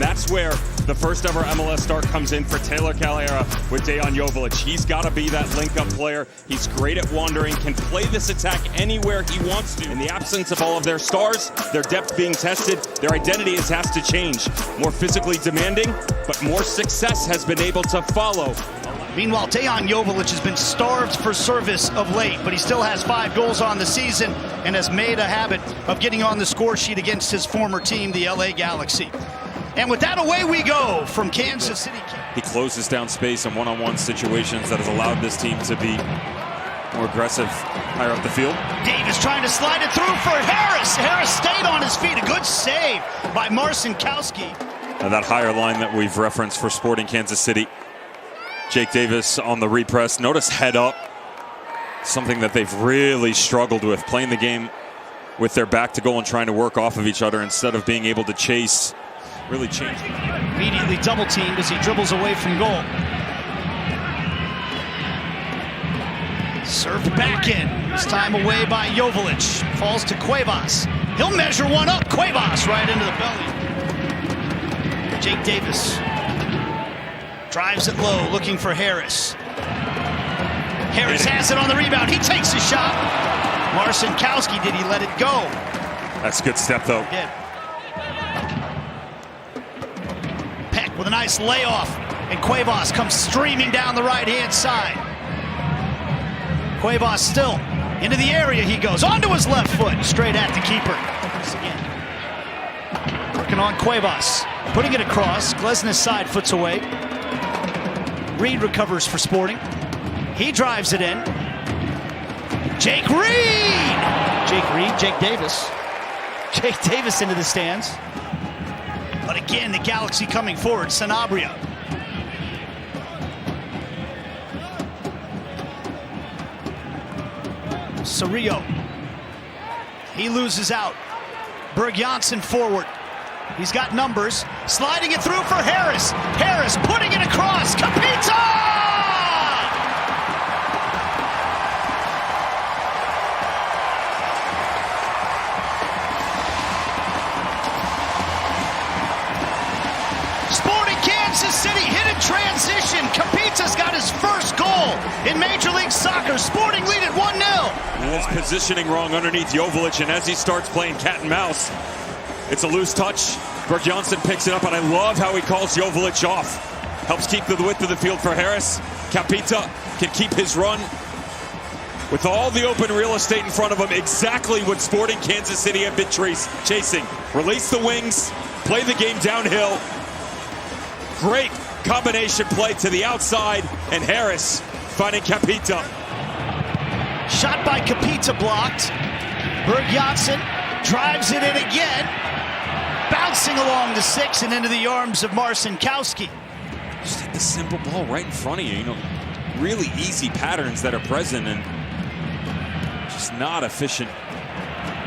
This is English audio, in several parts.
And that's where the first ever MLS start comes in for Taylor Calera with Dejan Joveljic. He's got to be that link-up player. He's great at wandering, can play this attack anywhere he wants to. In the absence of all of their stars, their depth being tested, their identity has to change. More physically demanding, but more success has been able to follow. Meanwhile, Dejan Joveljic has been starved for service of late, but he still has 5 goals on the season and has made a habit of getting on the score sheet against his former team, the LA Galaxy. And with that, away we go from Kansas City. He closes down space in one-on-one situations that has allowed this team to be more aggressive higher up the field. Davis trying to slide it through for Harris. Harris stayed on his feet. A good save by Marcinkowski. That higher line that we've referenced for Sporting Kansas City. Jake Davis on the repress. Notice head up. Something that they've really struggled with, playing the game with their back to goal and trying to work off of each other instead of being able to chase. Really changed. Immediately double teamed as he dribbles away from goal. Served back in. This time away by Joveljic. Falls to Cuevas. He'll measure one up. Cuevas right into the belly. Jake Davis drives it low, looking for Harris. Harris has it on the rebound. He takes a shot. Marcinkowski, did he let it go? That's a good step, though. He did. Peck with a nice layoff, and Cuevas comes streaming down the right-hand side. Cuevas still into the area. He goes onto his left foot, straight at the keeper. Once again, working on Cuevas, putting it across. Glesnes side foots away. Reed recovers for Sporting. He drives it in. Jake Reed! Jake Davis. Jake Davis into the stands. But again, the Galaxy coming forward. Sanabria. Cerrillo. He loses out. Berg Janssen forward. He's got numbers. Sliding it through for Harris. Harris putting it across. Capita! Sporting Kansas City hit in transition. Capita's got his first goal in Major League Soccer. Sporting lead at 1-0. And his positioning wrong underneath Joveljic, and as he starts playing cat and mouse, it's a loose touch. Berg Janssen picks it up, and I love how he calls Joveljic off. Helps keep the width of the field for Harris. Capita can keep his run with all the open real estate in front of him. Exactly what Sporting Kansas City have been chasing. Release the wings, play the game downhill. Great combination play to the outside, and Harris finding Capita. Shot by Capita blocked. Berg Janssen drives it in again. Bouncing along the 6 and into the arms of Marcinkowski. Just hit the simple ball right in front of you. You know, really easy patterns that are present and just not efficient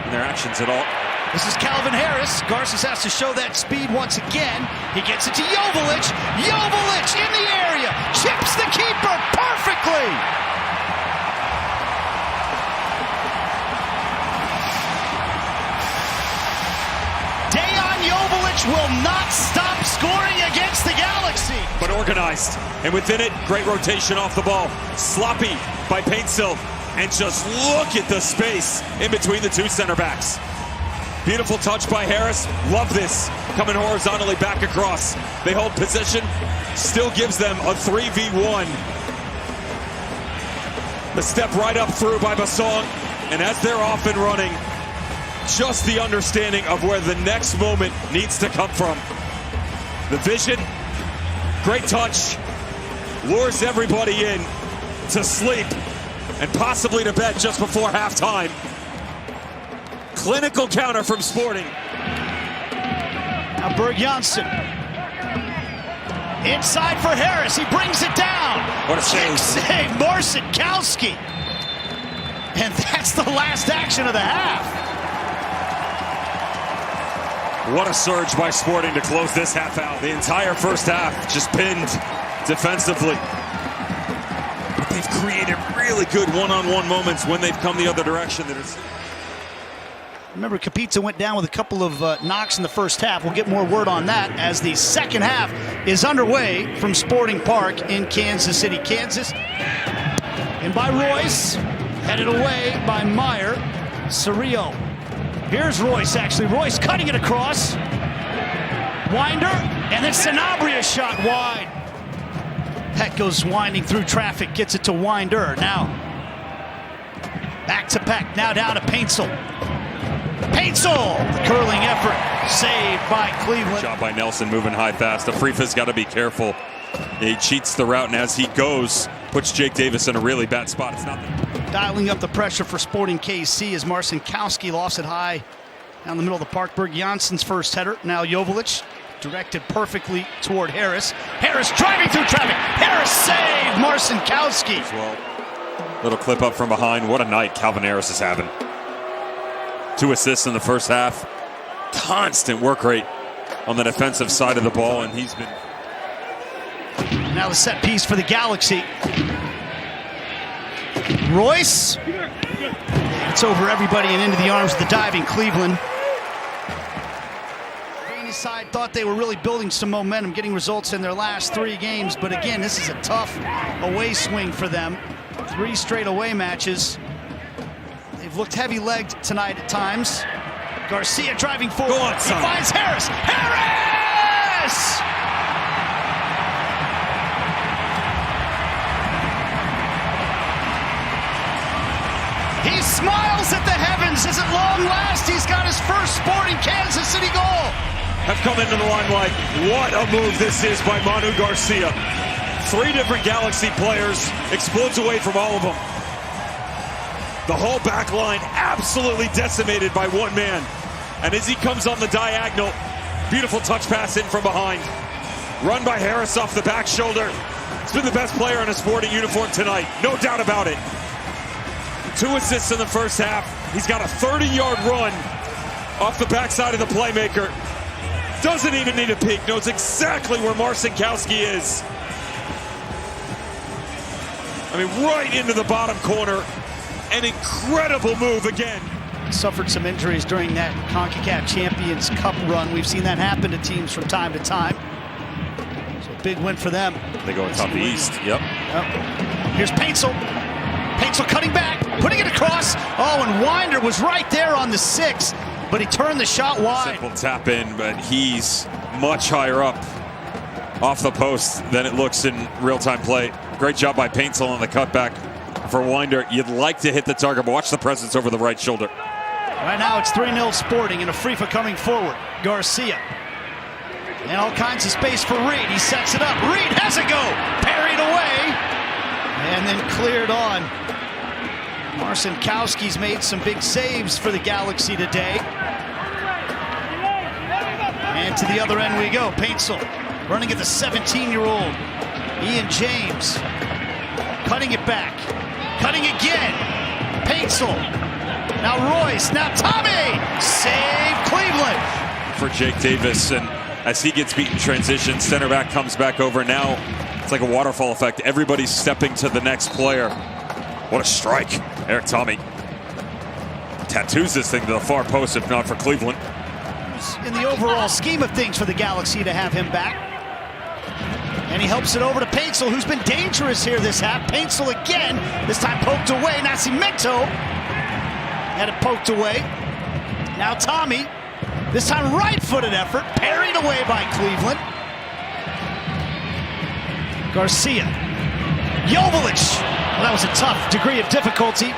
in their actions at all. This is Calvin Harris. Garces has to show that speed once again. He gets it to Joveljic. Joveljic in the area. Chips the keeper perfectly. Joveljic will not stop scoring against the Galaxy. But organized, and within it, great rotation off the ball. Sloppy by Paintsil, and just look at the space in between the two center backs. Beautiful touch by Harris. Love this. Coming horizontally back across. They hold position, still gives them a 3v1. The step right up through by Basong, and as they're off and running, just the understanding of where the next moment needs to come from. The vision, great touch, lures everybody in to sleep and possibly to bed just before halftime. Clinical counter from Sporting. Now Berg Janssen. Inside for Harris, he brings it down. What a save. Kick save, Marcinkowski. And that's the last action of the half. What a surge by Sporting to close this half out. The entire first half just pinned defensively. But they've created really good one-on-one moments when they've come the other direction. Remember, Kapita went down with a couple of knocks in the first half. We'll get more word on that as the second half is underway from Sporting Park in Kansas City, Kansas. And by Royce, headed away by Meyer. Cerrillo. Here's Royce, actually. Royce cutting it across. Winder, and then Sanabria shot wide. Peck goes winding through traffic, gets it to Winder. Now, back to Peck, now down to Paintsel. Paintsel, the curling effort, saved by Cleveland. Job by Nelson, moving high fast. Afrifa's got to be careful. He cheats the route, and as he goes, puts Jake Davis in a really bad spot. It's not dialing up the pressure for Sporting KC as Marcinkowski lost it high down the middle of the park. Berg Jansson's first header. Now Joveljic directed perfectly toward Harris. Harris driving through traffic. Harris saved Marcinkowski. Well, little clip up from behind. What a night Calvin Harris is having. 2 assists in the first half. Constant work rate on the defensive side of the ball, and he's been... Now the set piece for the Galaxy. Royce. It's over everybody and into the arms of the diving Cleveland. Danny's side thought they were really building some momentum, getting results in their last 3 games. But again, this is a tough away swing for them. 3 straight away matches. They've looked heavy-legged tonight at times. Garcia driving forward. Go on, he finds Harris. Harris! He smiles at the heavens as at long last he's got his first Sporting Kansas City goal. Have come into the limelight. What a move this is by Manu Garcia. 3 different Galaxy players, explodes away from all of them. The whole back line absolutely decimated by one man. And as he comes on the diagonal, beautiful touch pass in from behind. Run by Harris off the back shoulder. He's been the best player in a Sporting uniform tonight, no doubt about it. 2 assists in the first half. He's got a 30-yard run off the backside of the playmaker. Doesn't even need a peek. Knows exactly where Marcinkowski is. I mean, right into the bottom corner. An incredible move again. Suffered some injuries during that CONCACAF Champions Cup run. We've seen that happen to teams from time to time. So big win for them. They go atop the East. Yep. Here's Paintsel. Paintsel cutting back, putting it across. Oh, and Winder was right there on the 6, but he turned the shot wide. Simple tap in, but he's much higher up off the post than it looks in real-time play. Great job by Paintsel on the cutback for Winder. You'd like to hit the target, but watch the presence over the right shoulder. Right now it's 3-0 Sporting, and Afrifa coming forward. Garcia. And all kinds of space for Reed. He sets it up. Reed has a go. Parried away. And then cleared on. Marcinkowski's made some big saves for the Galaxy today. And to the other end we go. Paintsel running at the 17-year-old. Ian James cutting it back. Cutting again. Paintsel. Now Royce. Now Tommy. Save Cleveland. For Jake Davis, and as he gets beaten in transition, center back comes back over. Now it's like a waterfall effect. Everybody's stepping to the next player. What a strike. Eric Tommy tattoos this thing to the far post, if not for Cleveland. In the overall scheme of things for the Galaxy to have him back. And he helps it over to Paintsel, who's been dangerous here this half. Paintsel again, this time poked away. Nascimento had it poked away. Now Tommy, this time right-footed effort, parried away by Cleveland. Garcia. Joveljic. Well, that was a tough degree of difficulty.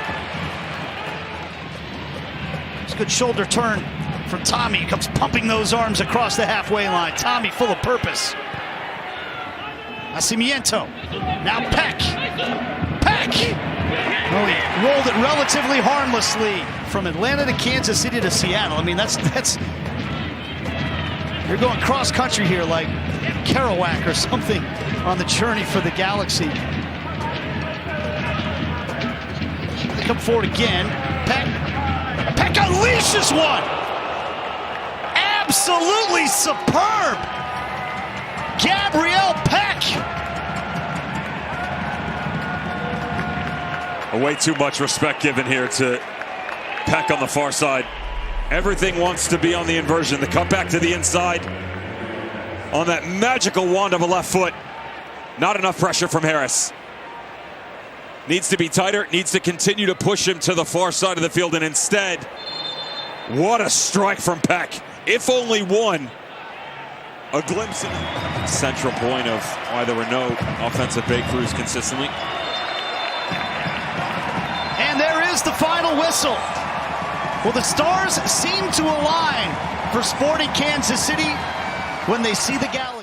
It's a good shoulder turn from Tommy. He comes pumping those arms across the halfway line. Tommy full of purpose. Nascimento. Now Peck. Peck! Oh, he rolled it relatively harmlessly from Atlanta to Kansas City to Seattle. I mean, that's you're going cross country here like Kerouac or something on the journey for the Galaxy. They come forward again. Peck unleashes one. Absolutely superb. Gabriel Peck. Way too much respect given here to Peck on the far side. Everything wants to be on the inversion. The cut back to the inside on that magical wand of a left foot. Not enough pressure from Harris. Needs to be tighter, needs to continue to push him to the far side of the field, and instead, what a strike from Peck. If only one. A glimpse in the central point of why there were no offensive breakthroughs consistently. And there is the final whistle. Well, the stars seem to align for Sporting Kansas City when they see the Galaxy.